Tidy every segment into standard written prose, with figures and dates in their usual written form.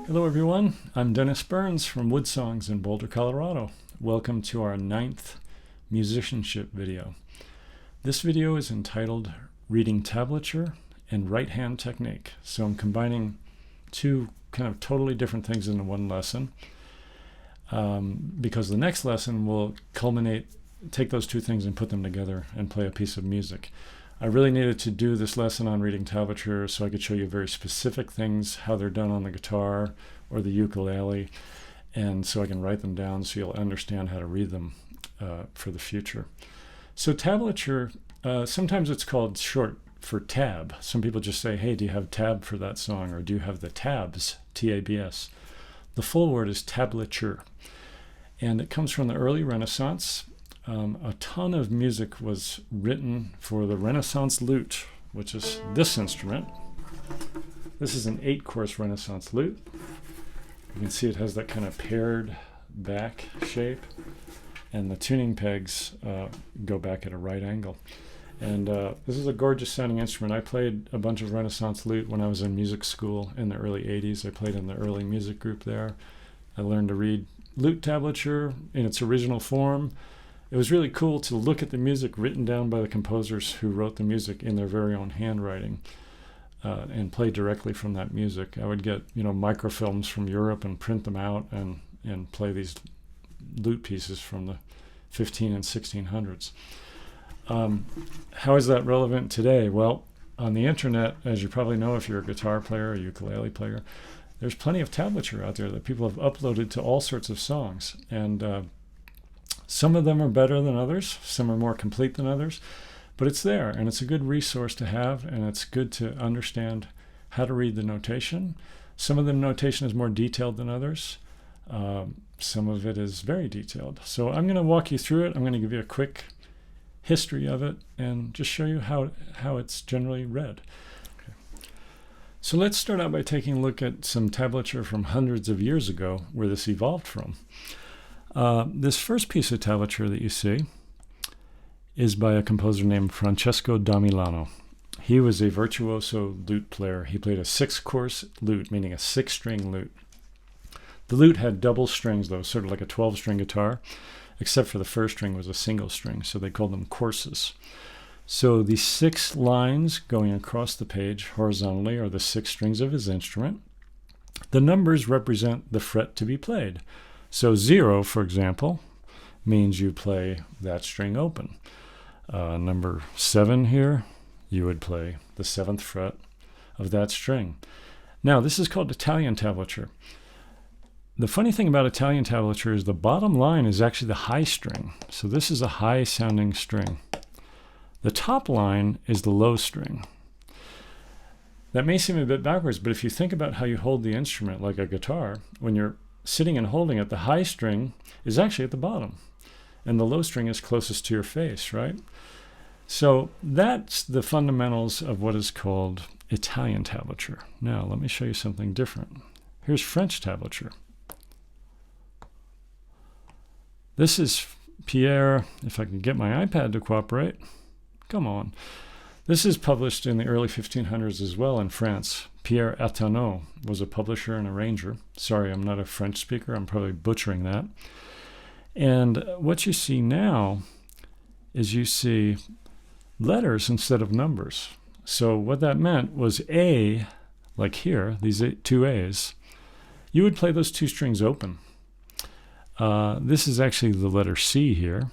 Hello everyone, I'm Dennis Burns from Woodsongs in Boulder, Colorado. Welcome to our 9th musicianship video. This video is entitled Reading Tablature and Right Hand Technique. So I'm combining two kind of totally different things into one lesson because the next lesson will take those two things and put them together and play a piece of music. I really needed to do this lesson on reading tablature so I could show you very specific things, how they're done on the guitar or the ukulele, and so I can write them down so you'll understand how to read them for the future. So tablature, sometimes it's called short for tab. Some people just say, hey, do you have tab for that song? Or do you have the tabs, T-A-B-S? The full word is tablature. And it comes from the early Renaissance. A ton of music was written for the Renaissance lute, which is this instrument. This is an 8-course Renaissance lute. You can see it has that kind of paired back shape, and the tuning pegs go back at a right angle. And this is a gorgeous sounding instrument. I played a bunch of Renaissance lute when I was in music school in the early 80s. I played in the early music group there. I learned to read lute tablature in its original form. It was really cool to look at the music written down by the composers who wrote the music in their very own handwriting and play directly from that music. I would get microfilms from Europe and print them out and play these lute pieces from the 15 and 1600s. How is that relevant today? Well, on the internet, as you probably know if you're a guitar player or a ukulele player, there's plenty of tablature out there that people have uploaded to all sorts of songs. And some of them are better than others, some are more complete than others, but it's there and it's a good resource to have, and it's good to understand how to read the notation. Some of the notation is more detailed than others. Some of it is very detailed. So I'm going to walk you through it. I'm going to give you a quick history of it and just show you how it's generally read. Okay. So let's start out by taking a look at some tablature from hundreds of years ago where this evolved from. This first piece of tablature that you see is by a composer named Francesco da Milano. He was a virtuoso lute player. He played a 6-course lute, meaning a 6-string lute. The lute had double strings, though, sort of like a 12-string guitar, except for the first string was a single string, so they called them courses. So the 6 lines going across the page horizontally are the 6 strings of his instrument. The numbers represent the fret to be played. So 0, for example, means you play that string open. Number 7 here, you would play the 7th fret of that string. Now, this is called Italian tablature. The funny thing about Italian tablature is the bottom line is actually the high string. So this is a high sounding string. The top line is the low string. That may seem a bit backwards, but if you think about how you hold the instrument like a guitar, when you're sitting and holding it, the high string is actually at the bottom and the low string is closest to your face, right? So that's the fundamentals of what is called Italian tablature. Now let me show you something different. Here's French tablature. This is Pierre, if I can get my iPad to cooperate, come on. This is published in the early 1500s as well in France. Pierre Attanot was a publisher and arranger. Sorry, I'm not a French speaker. I'm probably butchering that. And what you see now is you see letters instead of numbers. So what that meant was A, like here, these 2 A's, you would play those 2 strings open. This is actually the letter C here,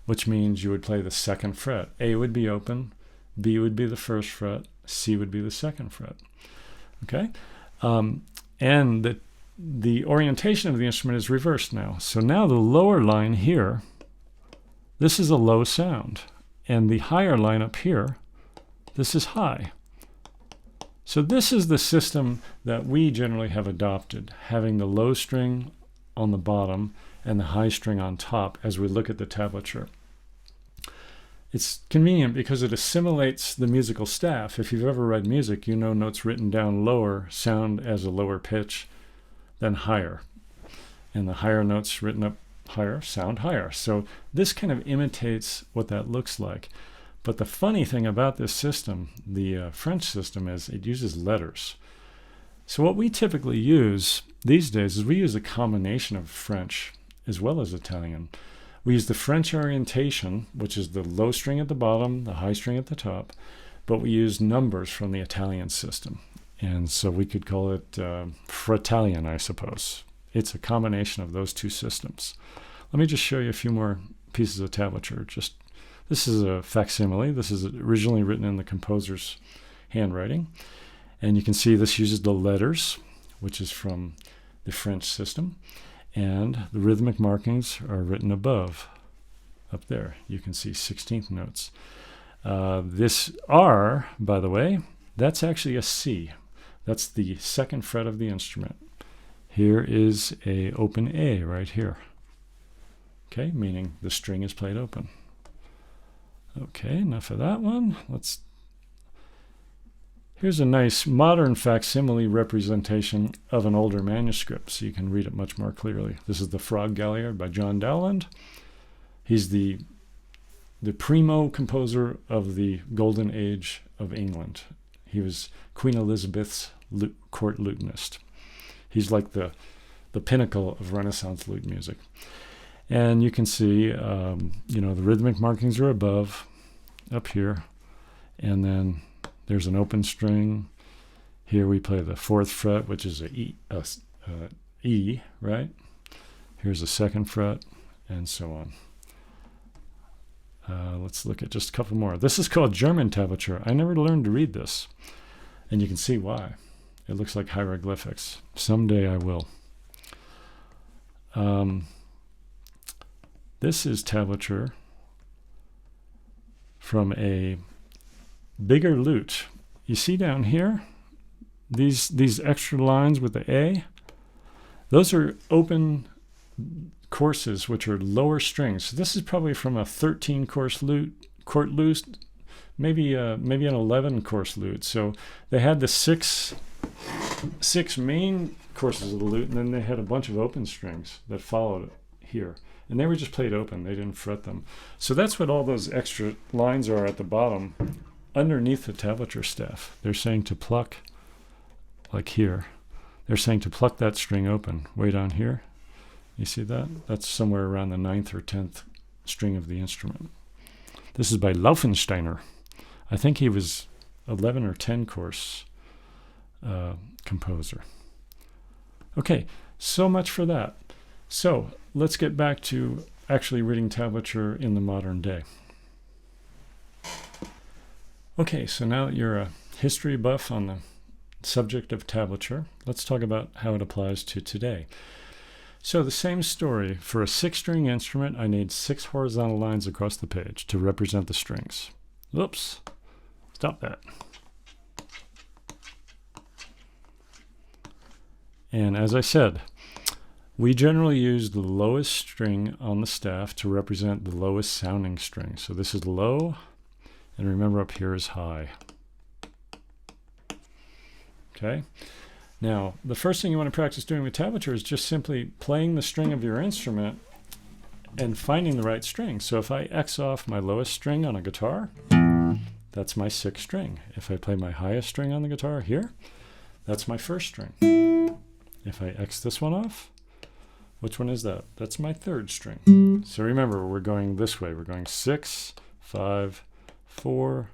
which means you would play the 2nd fret. A would be open, B would be the 1st fret, C would be the 2nd fret. Okay? And the orientation of the instrument is reversed now. So now the lower line here this is a low sound. And the higher line up here, this is high. So this is the system that we generally have adopted, having the low string on the bottom and the high string on top as we look at the tablature. It's convenient because it assimilates the musical staff. If you've ever read music, you know notes written down lower sound as a lower pitch than higher. And the higher notes written up higher sound higher. So this kind of imitates what that looks like. But the funny thing about this system, the French system, is it uses letters. So what we typically use these days is we use a combination of French as well as Italian. We use the French orientation, which is the low string at the bottom, the high string at the top, but we use numbers from the Italian system. And so we could call it Fretalian, I suppose. It's a combination of those two systems. Let me just show you a few more pieces of tablature. This is a facsimile. This is originally written in the composer's handwriting. And you can see this uses the letters, which is from the French system. And the rhythmic markings are written above, up there. You can see 16th notes. This R, by the way, that's actually a C. That's the second fret of the instrument. Here is a open A right here. Okay, meaning the string is played open. Okay, enough of that one. Here's a nice modern facsimile representation of an older manuscript, so you can read it much more clearly. This is the Frog Galliard by John Dowland. He's the primo composer of the golden age of England. He was Queen Elizabeth's court lutenist. He's like the pinnacle of Renaissance lute music. And you can see, the rhythmic markings are above, up here, and then there's an open string. Here we play the fourth fret, which is E, right? Here's a second fret, and so on. Let's look at just a couple more. This is called German tablature. I never learned to read this, and you can see why. It looks like hieroglyphics. Someday I will. This is tablature from a bigger lute. You see down here, these extra lines with the A, those are open courses, which are lower strings. So this is probably from a 13-course court lute, maybe an 11-course lute. So they had the six main courses of the lute, and then they had a bunch of open strings that followed it here. And they were just played open. They didn't fret them. So that's what all those extra lines are at the bottom underneath the tablature staff. They're saying to pluck, like here. They're saying to pluck that string open way down here. You see that? That's somewhere around the 9th or 10th string of the instrument. This is by Laufensteiner. I think he was 11 or 10 course composer. Okay, so much for that. So let's get back to actually reading tablature in the modern day. Okay, so now that you're a history buff on the subject of tablature, let's talk about how it applies to today. So the same story. For a 6-string instrument, I need 6 horizontal lines across the page to represent the strings. Oops, stop that. And as I said, we generally use the lowest string on the staff to represent the lowest sounding string. So this is low, and remember up here is high. Okay? Now, the first thing you want to practice doing with tablature is just simply playing the string of your instrument and finding the right string. So if I X off my lowest string on a guitar, that's my 6th string. If I play my highest string on the guitar here, that's my 1st string. If I X this one off, which one is that? That's my 3rd string. So remember, we're going this way. We're going 6, 5, 4,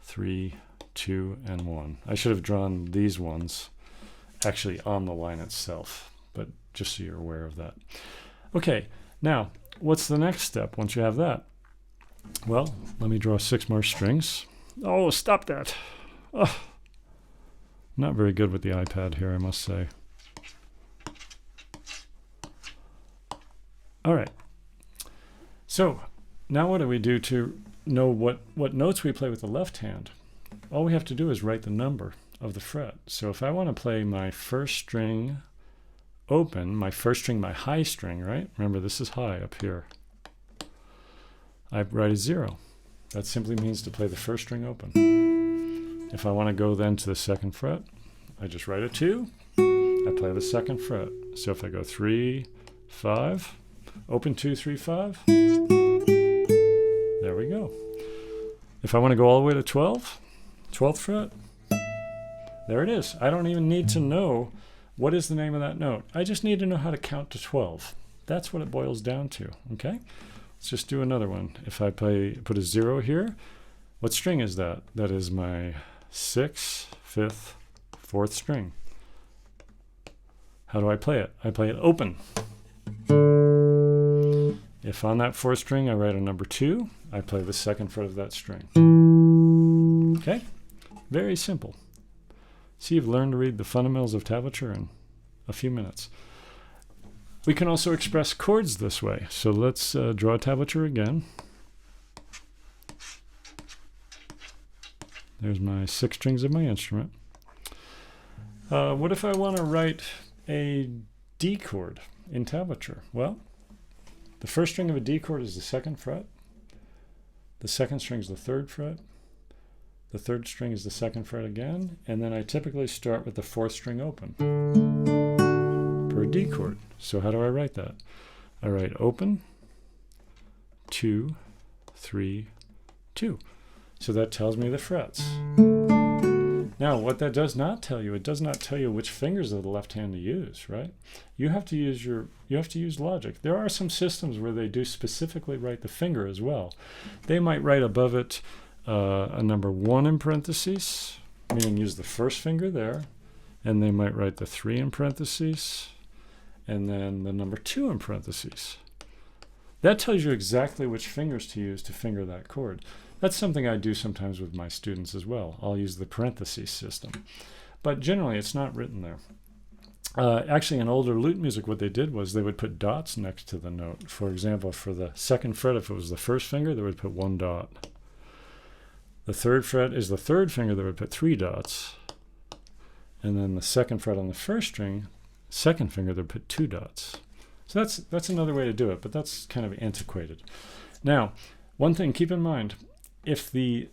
3, 2, and 1. I should have drawn these ones actually on the line itself, but just so you're aware of that. Okay, now, what's the next step once you have that? Well, let me draw 6 more strings. Oh, stop that. Oh, not very good with the iPad here, I must say. All right, so now what do we do to know what notes we play with the left hand? All we have to do is write the number of the fret. So if I want to play my first string open, my first string, my high string, right? Remember, this is high up here. I write a 0. That simply means to play the first string open. If I want to go then to the second fret, I just write a 2. I play the second fret. So if I go 3, 5, open 2, 3, 5, there we go. If I want to go all the way to 12, 12th fret, there it is. I don't even need to know what is the name of that note. I just need to know how to count to 12. That's what it boils down to, okay? Let's just do another one. If I put a 0 here, what string is that? That is my 6th, 5th, 4th string. How do I play it? I play it open. If on that 4th string I write a number 2, I play the second fret of that string. Okay? Very simple. See, you've learned to read the fundamentals of tablature in a few minutes. We can also express chords this way. So let's draw a tablature again. There's my 6 strings of my instrument. What if I want to write a D chord in tablature? Well, the first string of a D chord is the 2nd fret. The second string is the 3rd fret. The 3rd string is the 2nd fret again. And then I typically start with the 4th string open for a D chord. So how do I write that? I write open, 2, 3, 2. So that tells me the frets. Now, what that does not tell you, it does not tell you which fingers of the left hand to use, right? You have to use logic. There are some systems where they do specifically write the finger as well. They might write above it a number 1 in parentheses, meaning use the first finger there, and they might write the 3 in parentheses, and then the number 2 in parentheses. That tells you exactly which fingers to use to finger that chord. That's something I do sometimes with my students as well. I'll use the parentheses system. But generally, it's not written there. Actually, in older lute music, what they did was they would put dots next to the note. For example, for the 2nd fret, if it was the 1st finger, they would put 1 dot. The 3rd fret is the 3rd finger, they would put 3 dots. And then the 2nd fret on the 1st string, 2nd finger, they would put 2 dots. So that's another way to do it, but that's kind of antiquated. Now, one thing, keep in mind, if the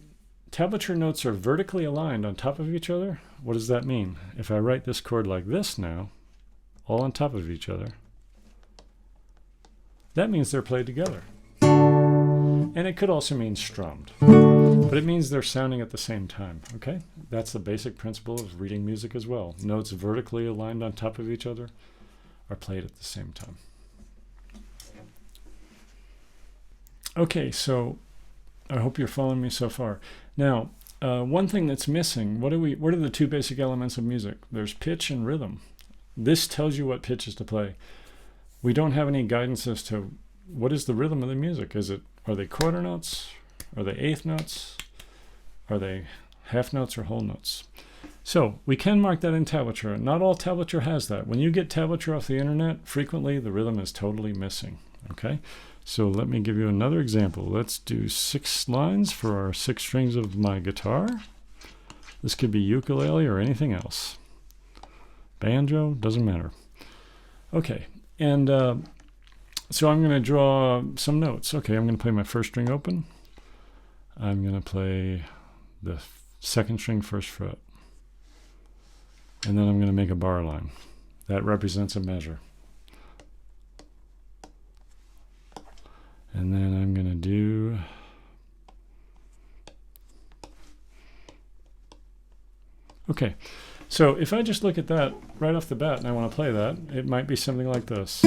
tablature notes are vertically aligned on top of each other, what does that mean? If I write this chord like this now, all on top of each other, that means they're played together. And it could also mean strummed, but it means they're sounding at the same time, okay? That's the basic principle of reading music as well. Notes vertically aligned on top of each other are played at the same time. Okay, so I hope you're following me so far. Now, one thing that's missing, what are the 2 basic elements of music? There's pitch and rhythm. This tells you what pitches to play. We don't have any guidance as to what is the rhythm of the music. Are they quarter notes? Are they eighth notes? Are they half notes or whole notes? So we can mark that in tablature. Not all tablature has that. When you get tablature off the internet, frequently the rhythm is totally missing. Okay? So let me give you another example. Let's do 6 lines for our 6 strings of my guitar. This could be ukulele or anything else. Banjo, doesn't matter. Okay, and so I'm going to draw some notes. Okay, I'm going to play my 1st string open. I'm going to play the 2nd string 1st fret. And then I'm going to make a bar line. That represents a measure. And then I'm going to do okay. So if I just look at that right off the bat and I want to play that, it might be something like this.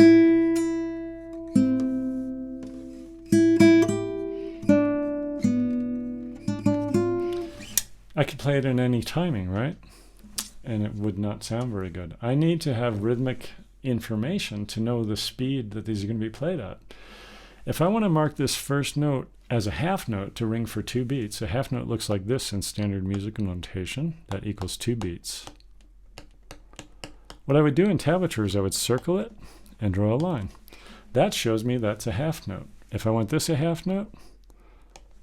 I could play it in any timing, right? And it would not sound very good. I need to have rhythmic information to know the speed that these are going to be played at. If I want to mark this first note as a half note to ring for 2 beats, a half note looks like this in standard musical notation. That equals 2 beats. What I would do in tablature is I would circle it and draw a line. That shows me that's a half note. If I want this a half note,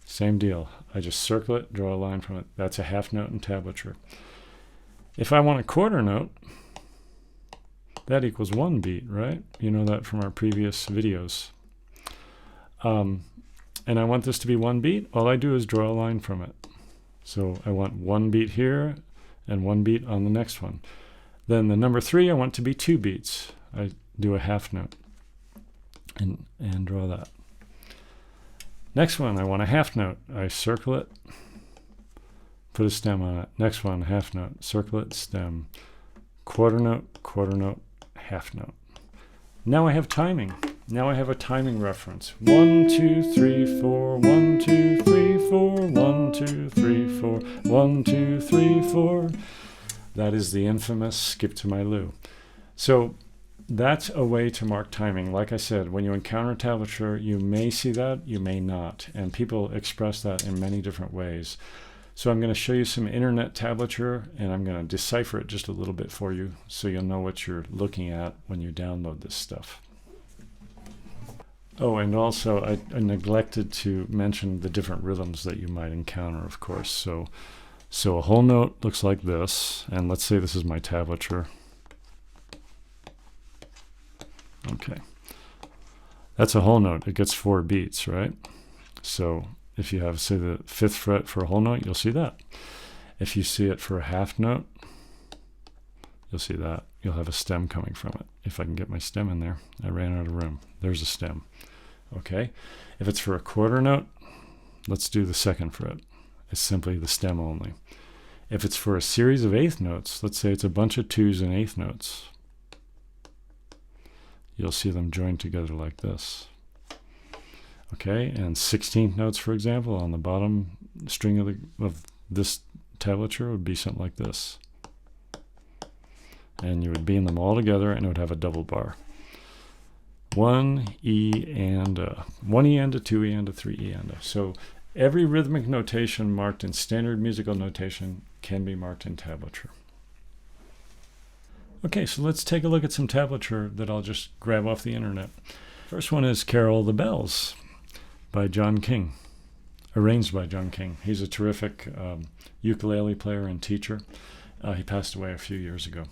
same deal. I just circle it, draw a line from it. That's a half note in tablature. If I want a quarter note, that equals 1 beat, right? You know that from our previous videos. And I want this to be 1 beat. All I do is draw a line from it. So I want 1 beat here and 1 beat on the next one. Then the number 3 I want to be 2 beats. I do a half note and draw that. Next one, I want a half note. I circle it, put a stem on it. Next one, half note, circle it, stem, quarter note, half note. Now I have timing. Now I have a timing reference. 1, 2, 3, 4, 1, 2, 3, 4, 1, 2, 3, 4, 1, 2, 3, 4. That is the infamous skip to my loo. So that's a way to mark timing. Like I said, when you encounter tablature, you may see that, you may not. And people express that in many different ways. So I'm going to show you some internet tablature, and I'm going to decipher it just a little bit for you so you'll know what you're looking at when you download this stuff. Oh, and also I neglected to mention the different rhythms that you might encounter, of course. So a whole note looks like this, and let's say this is my tablature. Okay, that's a whole note. It gets 4 beats, right? So if you have, say, the 5th fret for a whole note, you'll see that. If you see it for a half note, you'll see that. You'll have a stem coming from it. If I can get my stem in there. I ran out of room. There's a stem. Okay. If it's for a quarter note, let's do the 2nd fret. It's simply the stem only. If it's for a series of 8th notes, let's say it's a bunch of 2s and 8th notes, you'll see them joined together like this. Okay, and 16th notes, for example, on the bottom string of this tablature would be something like this. And you would beam them all together, and it would have a double bar. 1 E and a 1 E and a 2 E and a 3 E and a. So every rhythmic notation marked in standard musical notation can be marked in tablature. Okay, so let's take a look at some tablature that I'll just grab off the internet. First one is Carol the Bells by John King, arranged by John King. He's a terrific ukulele player and teacher. He passed away a few years ago.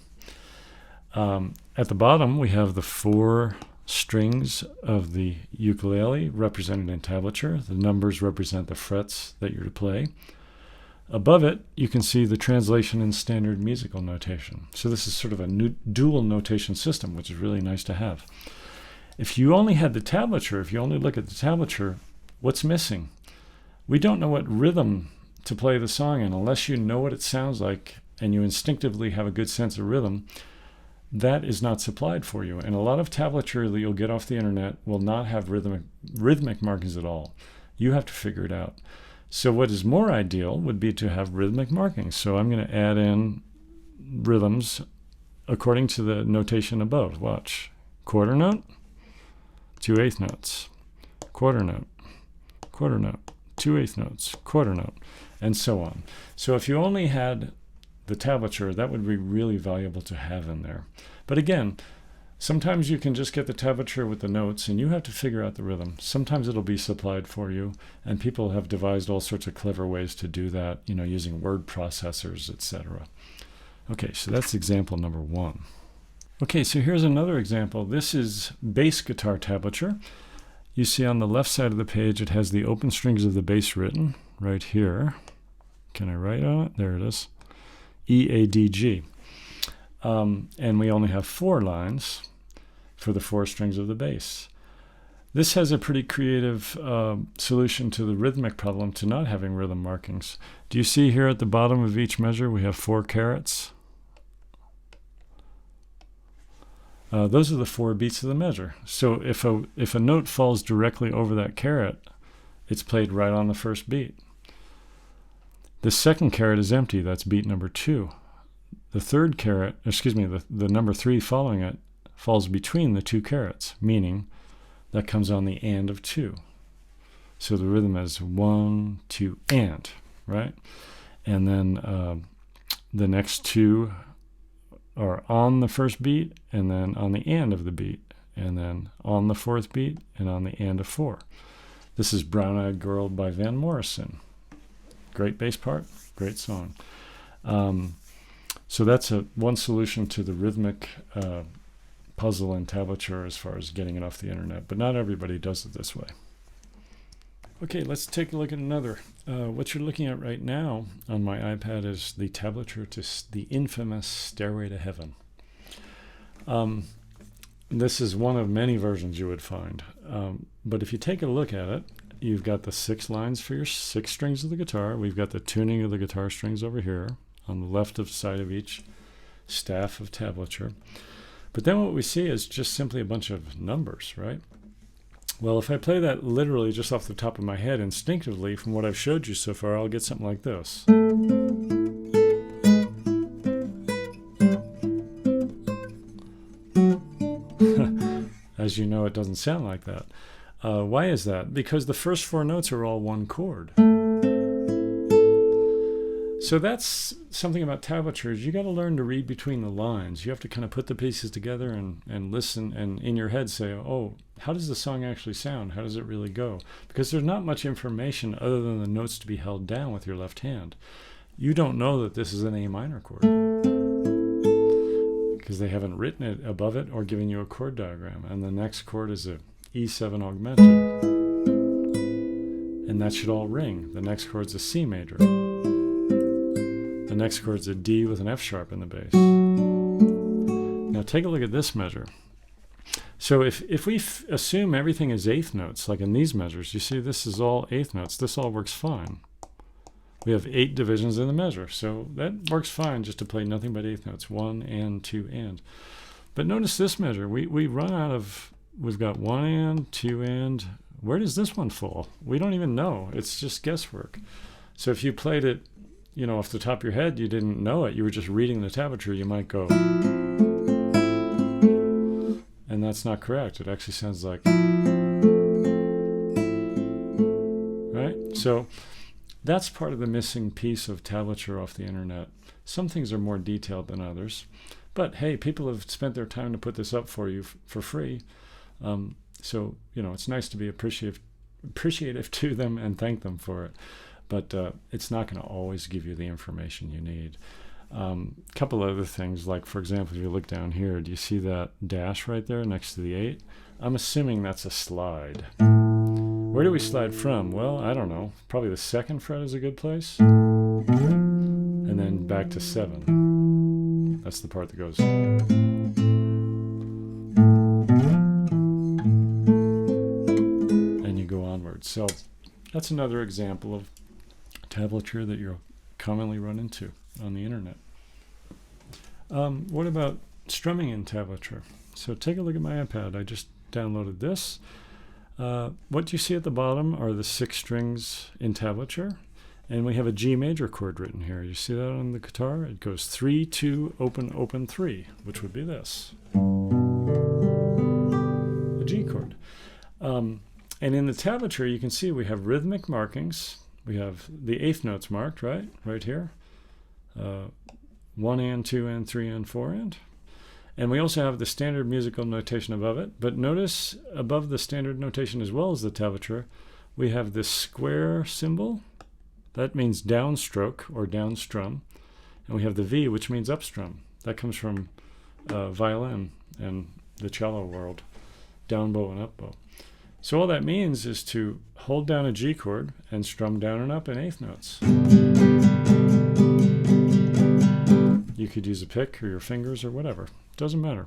At the bottom, we have the 4 strings of the ukulele represented in tablature. The numbers represent the frets that you're to play. Above it, you can see the translation in standard musical notation. So this is sort of a dual notation system, which is really nice to have. If you only had the tablature, if you only look at the tablature, what's missing? We don't know what rhythm to play the song in. Unless you know what it sounds like and you instinctively have a good sense of rhythm, that is not supplied for you. And a lot of tablature that you'll get off the internet will not have rhythmic markings at all. You have to figure it out. So what is more ideal would be to have rhythmic markings. So I'm going to add in rhythms according to the notation above. Watch. Quarter note, 2 8th notes, quarter note, 2 8th notes, quarter note, and so on. So if you only had the tablature, that would be really valuable to have in there. But again, sometimes you can just get the tablature with the notes and you have to figure out the rhythm. Sometimes it'll be supplied for you, and people have devised all sorts of clever ways to do that, you know, using word processors, etc. Okay, so that's example number 1. Okay, so here's another example. This is bass guitar tablature. You see on the left side of the page it has the open strings of the bass written right here. Can I write on it? There it is. E, A, D, G. And we only have 4 lines for the 4 strings of the bass. This has a pretty creative solution to the rhythmic problem to not having rhythm markings. Do you see here at the bottom of each measure we have 4 carets? Those are the 4 beats of the measure. So if a note falls directly over that caret, it's played right on the first beat. The second caret is empty. That's beat number 2. The third caret, the number 3 following it, falls between the 2 carets, meaning that comes on the and of 2. So the rhythm is 1, 2, and, right? And then the next 2 are on the first beat and then on the and of the beat. and then on the fourth beat and on the and of 4. This is Brown Eyed Girl by Van Morrison. Great bass part, great song. So that's one solution to the rhythmic puzzle in tablature as far as getting it off the internet, but not everybody does it this way. Okay, let's take a look at another. What you're looking at right now on my iPad is the tablature to the infamous Stairway to Heaven. This is one of many versions you would find, but if you take a look at it, you've got the 6 lines for your 6 strings of the guitar. We've got the tuning of the guitar strings over here on the left side of each staff of tablature. But then what we see is just simply a bunch of numbers, right? Well, if I play that literally just off the top of my head instinctively from what I've showed you so far, I'll get something like this. As you know, it doesn't sound like that. Why is that? Because the first 4 notes are all one chord. So that's something about tablature is you got to learn to read between the lines. You have to kind of put the pieces together and listen and in your head say, oh, how does the song actually sound? How does it really go? Because there's not much information other than the notes to be held down with your left hand. You don't know that this is an A minor chord because they haven't written it above it or given you a chord diagram. And the next chord is a E7 augmented. And that should all ring. The next chord's a C major. The next chord's a D with an F sharp in the bass. Now take a look at this measure. So if we assume everything is eighth notes, like in these measures, you see this is all eighth notes. This all works fine. We have 8 divisions in the measure, so that works fine just to play nothing but eighth notes, 1 and 2 and. But notice this measure. We run out of, we've got 1 and, 2 and. Where does this one fall? We don't even know. It's just guesswork. So if you played it, you know, off the top of your head, you didn't know it. You were just reading the tablature. You might go, and that's not correct. It actually sounds like, right? So that's part of the missing piece of tablature off the internet. Some things are more detailed than others. But hey, people have spent their time to put this up for you for free. So, you know, it's nice to be appreciative to them and thank them for it. But it's not going to always give you the information you need. A couple other things, like, for example, if you look down here, do you see that dash right there next to the 8? I'm assuming that's a slide. Where do we slide from? Well, I don't know. Probably the 2nd fret is a good place. And then back to 7. That's the part that goes. And you go onward. So that's another example of tablature that you'll commonly run into on the internet. What about strumming in tablature? So take a look at my iPad. I just downloaded this. What you see at the bottom are the 6 strings in tablature, and we have a G major chord written here. You see that on the guitar? It goes 3, 2, open, open, 3, which would be this. The G chord. And in the tablature, you can see we have rhythmic markings. We have the 8th notes marked, right? Right here. 1 and, 2 and, 3 and, 4 and. And we also have the standard musical notation above it. But notice above the standard notation as well as the tablature, we have this square symbol. That means downstroke or downstrum. And we have the V, which means upstrum. That comes from violin and the cello world, down bow and up bow. So all that means is to hold down a G chord and strum down and up in 8th notes. You could use a pick or your fingers or whatever. Doesn't matter.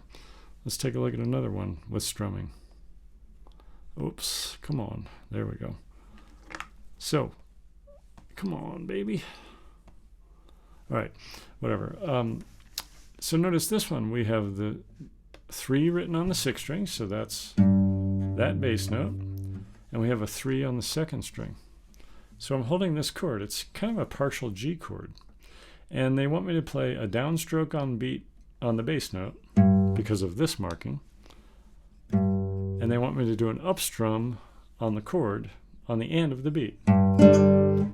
Let's take a look at another one with strumming. Oops, come on. There we go. So, come on, baby. All right, whatever. So notice this one. We have the 3 written on the 6th string, so that's that bass note, and we have a 3 on the 2nd string. So I'm holding this chord. It's kind of a partial G chord, and they want me to play a downstroke on beat on the bass note because of this marking, and they want me to do an upstrum on the chord on the end of the beat.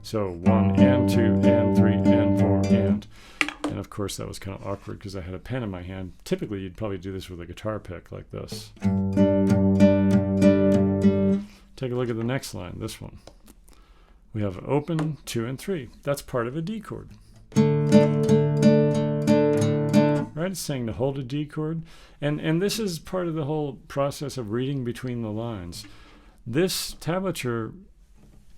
So 1 and 2 and 3 and 4 and of course that was kind of awkward because I had a pen in my hand. Typically you'd probably do this with a guitar pick like this. Take a look at the next line, this one. We have open, 2 and 3. That's part of a D chord. Right, it's saying to hold a D chord. And this is part of the whole process of reading between the lines. This tablature,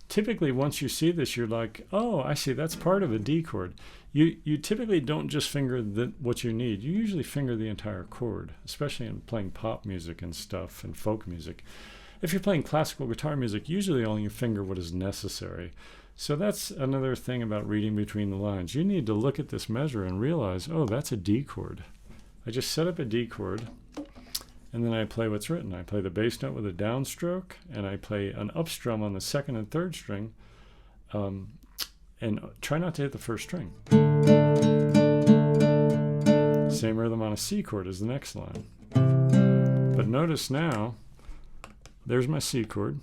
typically once you see this, you're like, oh, I see, that's part of a D chord. You typically don't just finger what you need. You usually finger the entire chord, especially in playing pop music and stuff and folk music. If you're playing classical guitar music, usually only you finger what is necessary. So that's another thing about reading between the lines. You need to look at this measure and realize, oh, that's a D chord. I just set up a D chord, and then I play what's written. I play the bass note with a downstroke, and I play an up strum on the second and third string, and try not to hit the first string. Same rhythm on a C chord as the next line. But notice now, there's my C chord,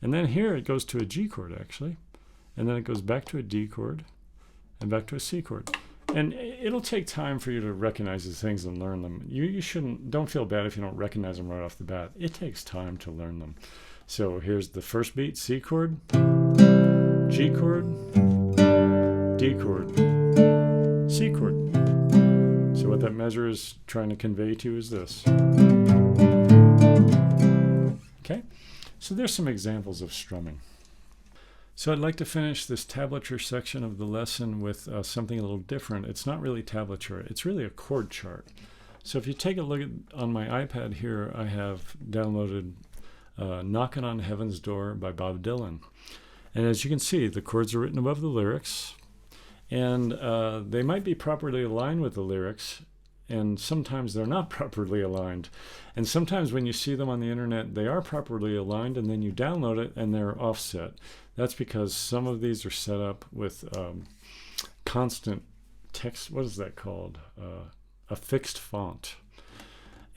and then here it goes to a G chord actually, and then it goes back to a D chord and back to a C chord. And it'll take time for you to recognize these things and learn them. You don't feel bad if you don't recognize them right off the bat. It takes time to learn them. So here's the first beat, C chord, G chord, D chord, C chord. So what that measure is trying to convey to you is this. Okay, so there's some examples of strumming. So I'd like to finish this tablature section of the lesson with something a little different. It's not really tablature, it's really a chord chart. So if you take a look on my iPad here, I have downloaded Knockin' on Heaven's Door by Bob Dylan. And as you can see, the chords are written above the lyrics, and they might be properly aligned with the lyrics, and sometimes they're not properly aligned. And sometimes when you see them on the internet, they are properly aligned, and then you download it and they're offset. That's because some of these are set up with constant text, what is that called? A fixed font.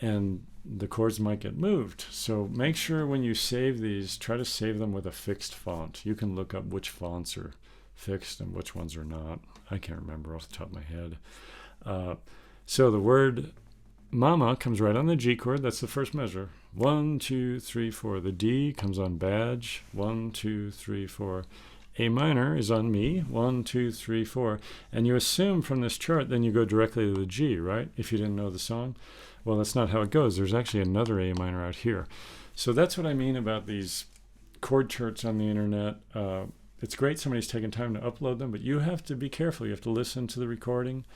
And the chords might get moved. So make sure when you save these, try to save them with a fixed font. You can look up which fonts are fixed and which ones are not. I can't remember off the top of my head. So the word mama comes right on the G chord. That's the first measure. 1, 2, 3, 4. The D comes on badge. 1, 2, 3, 4. A minor is on me. 1, 2, 3, 4. And you assume from this chart, then you go directly to the G, right? If you didn't know the song. Well, that's not how it goes. There's actually another A minor out here. So that's what I mean about these chord charts on the internet. It's great somebody's taken time to upload them, but you have to be careful. You have to listen to the recording.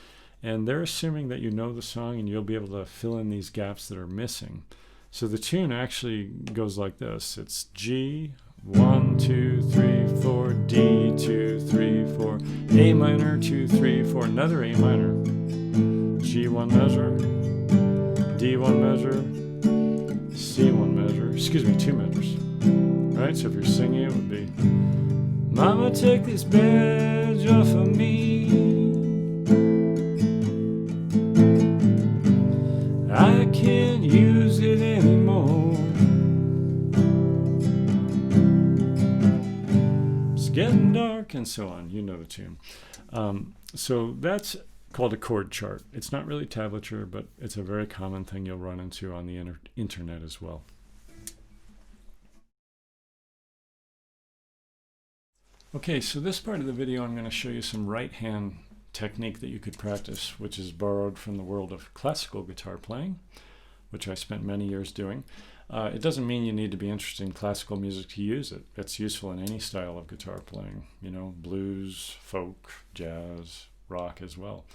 And they're assuming that you know the song and you'll be able to fill in these gaps that are missing. So the tune actually goes like this. It's G, 1, 2, 3, 4, D, 2, 3, 4, A minor, 2, 3, 4, another A minor, G1 measure, D1 measure, C1 measure, excuse me, 2 measures. Right, so if you're singing, it would be, Mama, take this badge off of me. I can't use it anymore. It's getting dark, and so on. You know the tune. So that's called a chord chart. It's not really tablature, but it's a very common thing you'll run into on the internet as well. Okay, so this part of the video I'm going to show you some right hand technique that you could practice, which is borrowed from the world of classical guitar playing, which I spent many years doing. It doesn't mean you need to be interested in classical music to use it. It's useful in any style of guitar playing, you know, blues, folk, jazz, rock as well.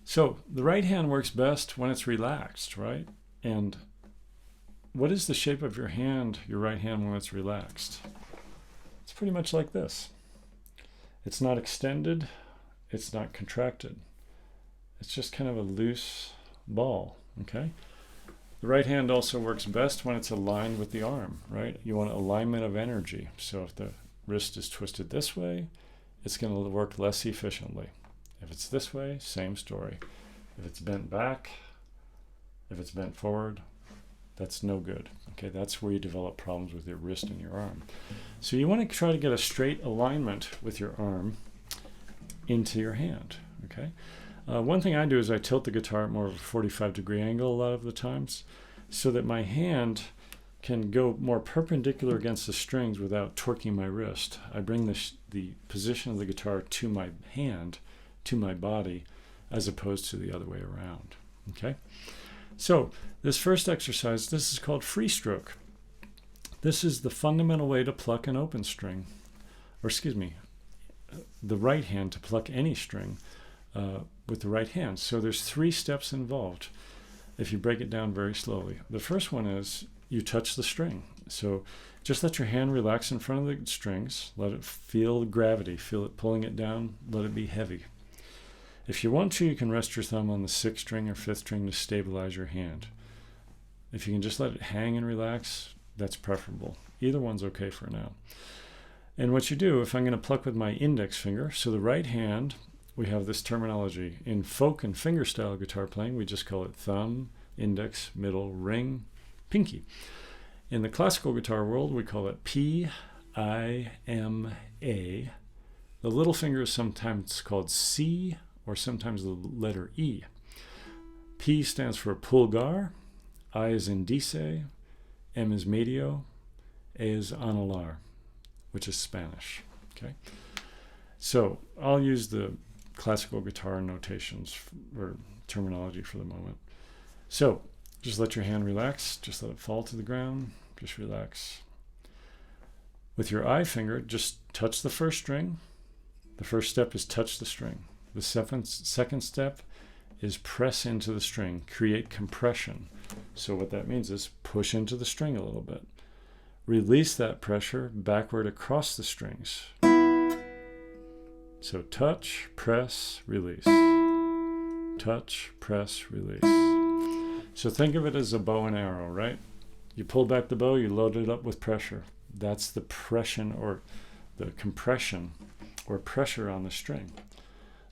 So the right hand works best when it's relaxed, right? And what is the shape of your hand, your right hand, when it's relaxed? It's pretty much like this. It's not extended, it's not contracted. It's just kind of a loose ball, okay? The right hand also works best when it's aligned with the arm, right? You want alignment of energy. So if the wrist is twisted this way, it's going to work less efficiently. If it's this way, same story. If it's bent back, if it's bent forward, that's no good. Okay, that's where you develop problems with your wrist and your arm. So you want to try to get a straight alignment with your arm into your hand. Okay. One thing I do is I tilt the guitar at more of a 45-degree angle a lot of the times, so that my hand can go more perpendicular against the strings without torquing my wrist. I bring the position of the guitar to my hand, to my body, as opposed to the other way around. Okay? So this first exercise, this is called free stroke. This is the fundamental way to pluck an open string, or excuse me, the right hand to pluck any string with the right hand. So there's 3 steps involved if you break it down very slowly. The first one is you touch the string. So just let your hand relax in front of the strings. Let it feel the gravity. Feel it pulling it down. Let it be heavy. If you want to, you can rest your thumb on the 6th string or 5th string to stabilize your hand. If you can just let it hang and relax, that's preferable. Either one's okay for now. And what you do, if I'm going to pluck with my index finger, so the right hand, we have this terminology. In folk and fingerstyle guitar playing, we just call it thumb, index, middle, ring, pinky. In the classical guitar world, we call it P-I-M-A. The little finger is sometimes called C, or sometimes the letter E. P stands for pulgar, I is indice, M is medio, A is anular, which is Spanish. Okay, so I'll use the classical guitar notations or terminology for the moment. So just let your hand relax, just let it fall to the ground, just relax. With your I finger, just touch the first string. The first step is touch the string. The second step is press into the string, create compression. So what that means is push into the string a little bit. Release that pressure backward across the strings. So touch, press, release. Touch, press, release. So think of it as a bow and arrow, right? You pull back the bow, you load it up with pressure. That's the pression or the compression or pressure on the string.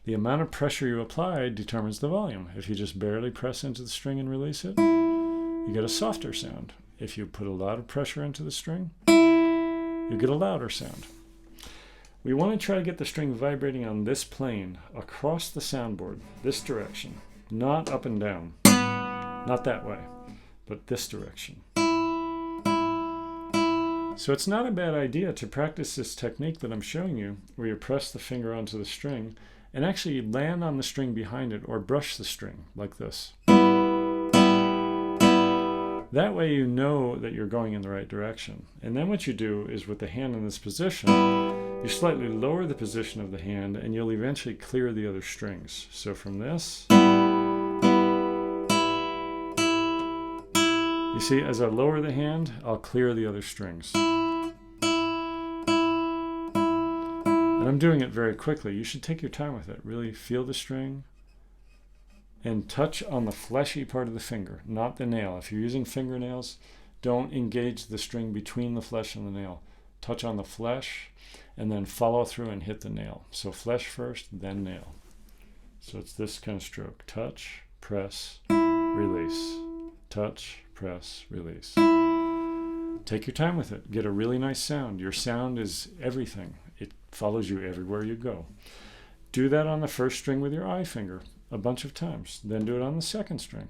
The amount of pressure you apply determines the volume. If you just barely press into the string and release it, you get a softer sound. If you put a lot of pressure into the string, you get a louder sound. We want to try to get the string vibrating on this plane across the soundboard, this direction, not up and down, not that way, but this direction. So it's not a bad idea to practice this technique that I'm showing you, where you press the finger onto the string and actually land on the string behind it or brush the string like this. That way you know that you're going in the right direction. And then what you do is with the hand in this position, you slightly lower the position of the hand and you'll eventually clear the other strings. So from this, you see, as I lower the hand, I'll clear the other strings. And I'm doing it very quickly. You should take your time with it. Really feel the string and touch on the fleshy part of the finger, not the nail. If you're using fingernails, don't engage the string between the flesh and the nail. Touch on the flesh and then follow through and hit the nail. So flesh first, then nail. So it's this kind of stroke. Touch, press, release. Touch, press, release. Take your time with it. Get a really nice sound. Your sound is everything. It follows you everywhere you go. Do that on the first string with your I finger a bunch of times. Then do it on the second string.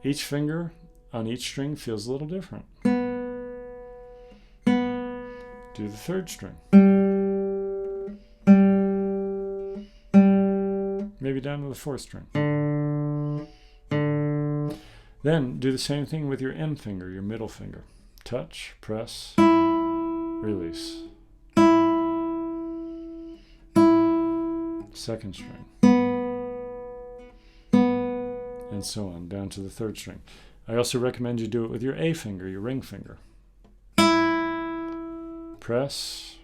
Each finger on each string feels a little different. Do the third string. Maybe down to the fourth string. Then do the same thing with your M finger, your middle finger. Touch, press, release. Second string. And so on, down to the third string. I also recommend you do it with your A finger, your ring finger. Press,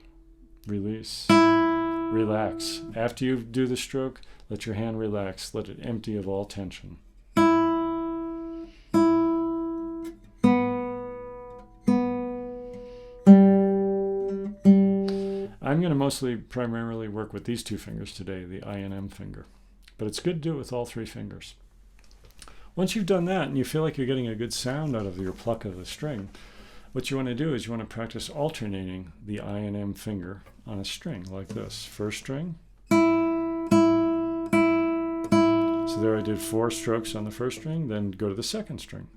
release, relax. After you do the stroke, let your hand relax. Let it empty of all tension. I'm going to primarily work with these 2 fingers today, the I and M finger. But it's good to do it with all 3 fingers. Once you've done that and you feel like you're getting a good sound out of your pluck of the string, what you want to do is you want to practice alternating the I and M finger on a string like this. First string. So there I did 4 strokes on the first string, then go to the second string.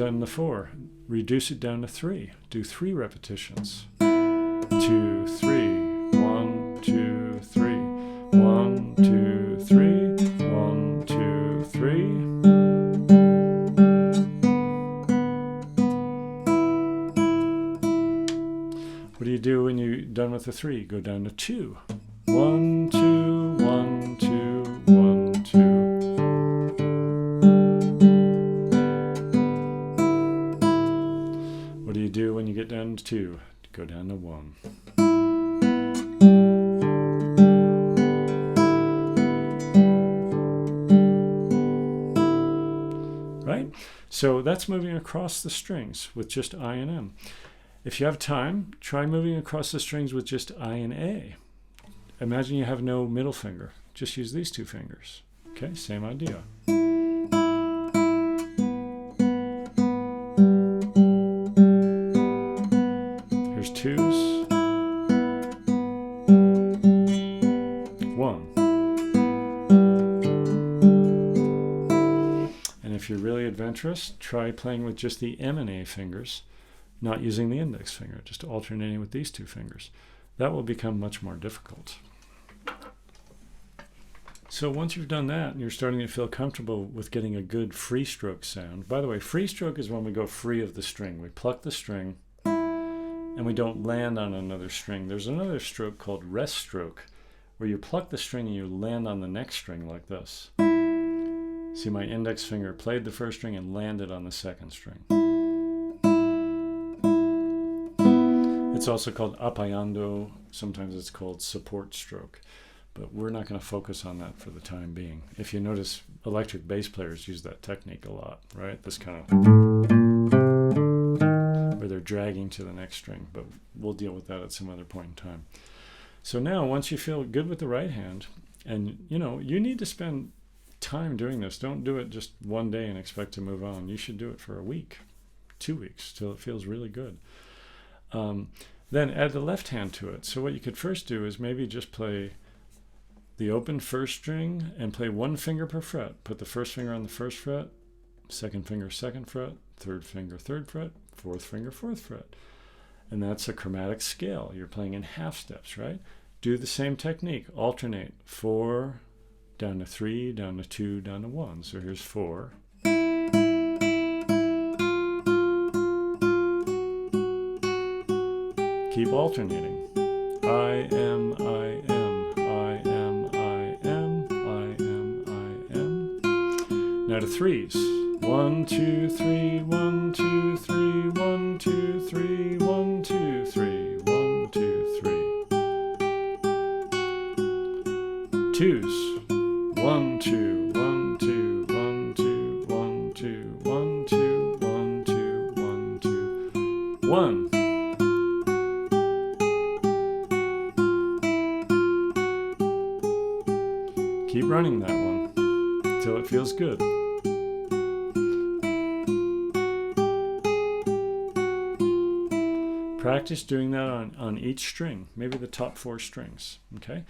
then the 4. Reduce it down to 3. Do 3 repetitions. 2, 3, 1, 2, 3, 1, 2, 3, 1, 2, 3. What do you do when you're done with the 3? Go down to 2. 1, 2, 1, 2, 1, 2. What do you do when you get down to 2? Go down to 1. Right? So that's moving across the strings with just I and M. If you have time, try moving across the strings with just I and A. Imagine you have no middle finger. Just use these 2 fingers. Okay, same idea. Here's 2s. 1. And if you're really adventurous, try playing with just the M and A fingers, not using the index finger, just alternating with these 2 fingers. That will become much more difficult. So once you've done that and you're starting to feel comfortable with getting a good free stroke sound, by the way, free stroke is when we go free of the string. We pluck the string and we don't land on another string. There's another stroke called rest stroke, where you pluck the string and you land on the next string like this. See, my index finger played the first string and landed on the second string. It's also called appaiando. Sometimes it's called support stroke. But we're not going to focus on that for the time being. If you notice, electric bass players use that technique a lot, right? This kind of, where they're dragging to the next string. But we'll deal with that at some other point in time. So now, once you feel good with the right hand, and you know, you need to spend time doing this. Don't do it just one day and expect to move on. You should do it for a week, 2 weeks, till it feels really good. Then add the left hand to it. So what you could first do is maybe just play the open first string and play 1 finger per fret. Put the first finger on the first fret, second finger second fret, third finger third fret, fourth finger fourth fret. And that's a chromatic scale. You're playing in half steps, right? Do the same technique. Alternate 4, down to 3, down to 2, down to 1. So here's 4. Keep alternating. I am, I am, I am, I am, I am, I am. Now to 3s. 1, 2, 3, 1, 2, 3, 1, 2, 3, 1, 2, 3, 1, 2, 3. 2s. 1, 2, 1, 2, 1, 2, 1, 2, 1, 2, 1, 2, 1, 2, 1. Keep running that one until it feels good. Practice doing that on each string, maybe the top 4 strings, okay?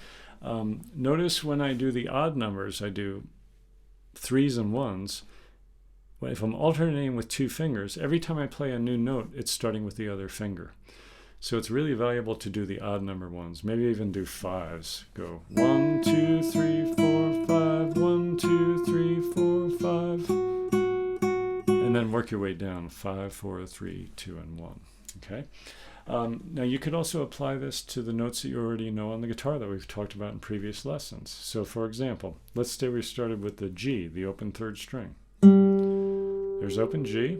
Notice when I do the odd numbers, I do 3s and 1s. If I'm alternating with 2 fingers, every time I play a new note, it's starting with the other finger. So it's really valuable to do the odd number ones, maybe even do 5s. Go 1, 2, 3, 4, 5, 1, 2, 3, 4, 5. And then work your way down, 5, 4, 3, 2, and 1, okay? Now you could also apply this to the notes that you already know on the guitar that we've talked about in previous lessons. So for example, let's say we started with the G, the open third string. There's open G,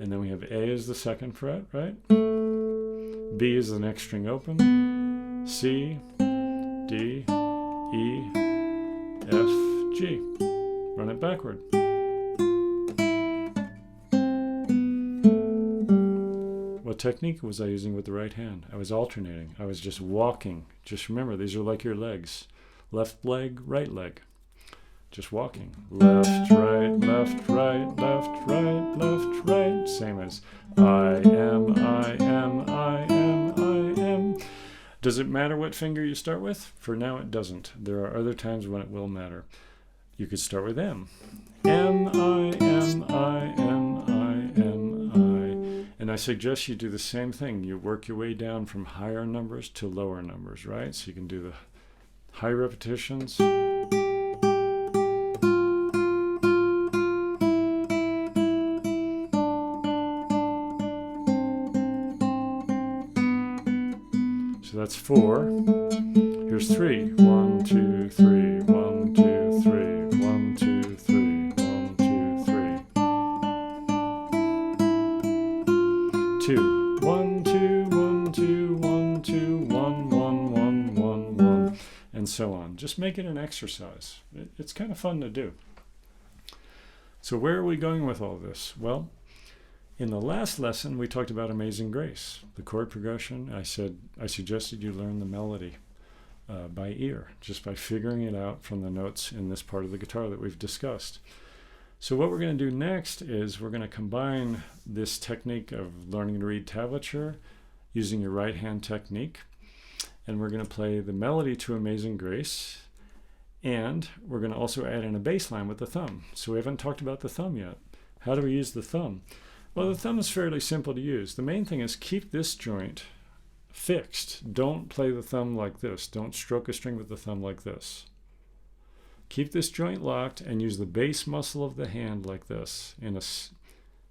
and then we have A as the second fret, right? B is the next string open, C, D, E, F, G. Run it backward. What technique was I using with the right hand? I was alternating. I was just walking. Just remember, these are like your legs. Left leg, right leg. Just walking. Left, right, left, right, left, right, left, right. Same as I am, I am, I am, I am. Does it matter what finger you start with? For now it doesn't. There are other times when it will matter. You could start with M. M, I am, I am, I I suggest you do the same thing. You work your way down from higher numbers to lower numbers, right? So you can do the high repetitions. So that's 4. Here's 3. 1, 2, 3, 1, 2, 3, 1, 2, 3, 1, 2, 3. 2. 1, 2, 1, 2, 1, 2, 1, 1, 1, 1, 1, and so on. Just make it an exercise. It's kind of fun to do. So where are we going with all this? Well, in the last lesson, we talked about Amazing Grace, the chord progression. I suggested you learn the melody by ear, just by figuring it out from the notes in this part of the guitar that we've discussed. So what we're going to do next is we're going to combine this technique of learning to read tablature using your right hand technique, and we're going to play the melody to Amazing Grace, and we're going to also add in a bass line with the thumb. So we haven't talked about the thumb yet. How do we use the thumb? Well, the thumb is fairly simple to use. The main thing is keep this joint fixed. Don't play the thumb like this. Don't stroke a string with the thumb like this. Keep this joint locked and use the base muscle of the hand like this in a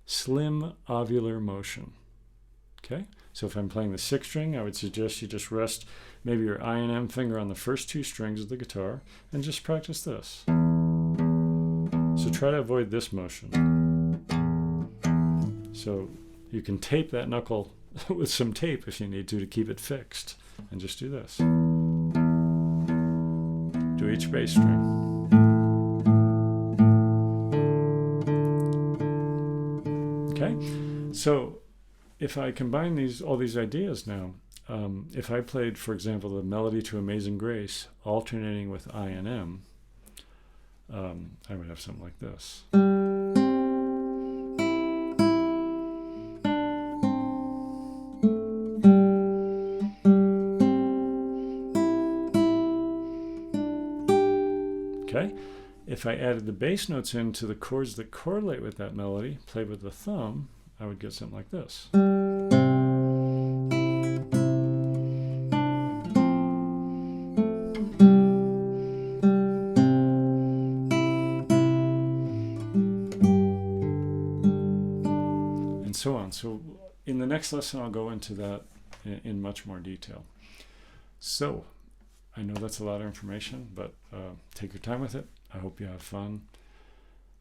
slim ovular motion. Okay? So if I'm playing the 6th string, I would suggest you just rest maybe your I and M finger on the first 2 strings of the guitar and just practice this. So try to avoid this motion. So you can tape that knuckle with some tape if you need to keep it fixed. And just do this. Do each bass string. Okay? So if I combine all these ideas now, if I played, for example, the melody to Amazing Grace alternating with I and M, I would have something like this. Okay? If I added the bass notes into the chords that correlate with that melody, played with the thumb, I would get something like this. And so on. So in the next lesson, I'll go into that in much more detail. So I know that's a lot of information, but take your time with it. I hope you have fun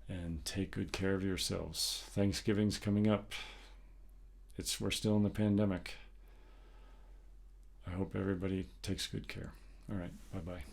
and take good care of yourselves. Thanksgiving's coming up. We're still in the pandemic. I hope everybody takes good care. All right, bye-bye.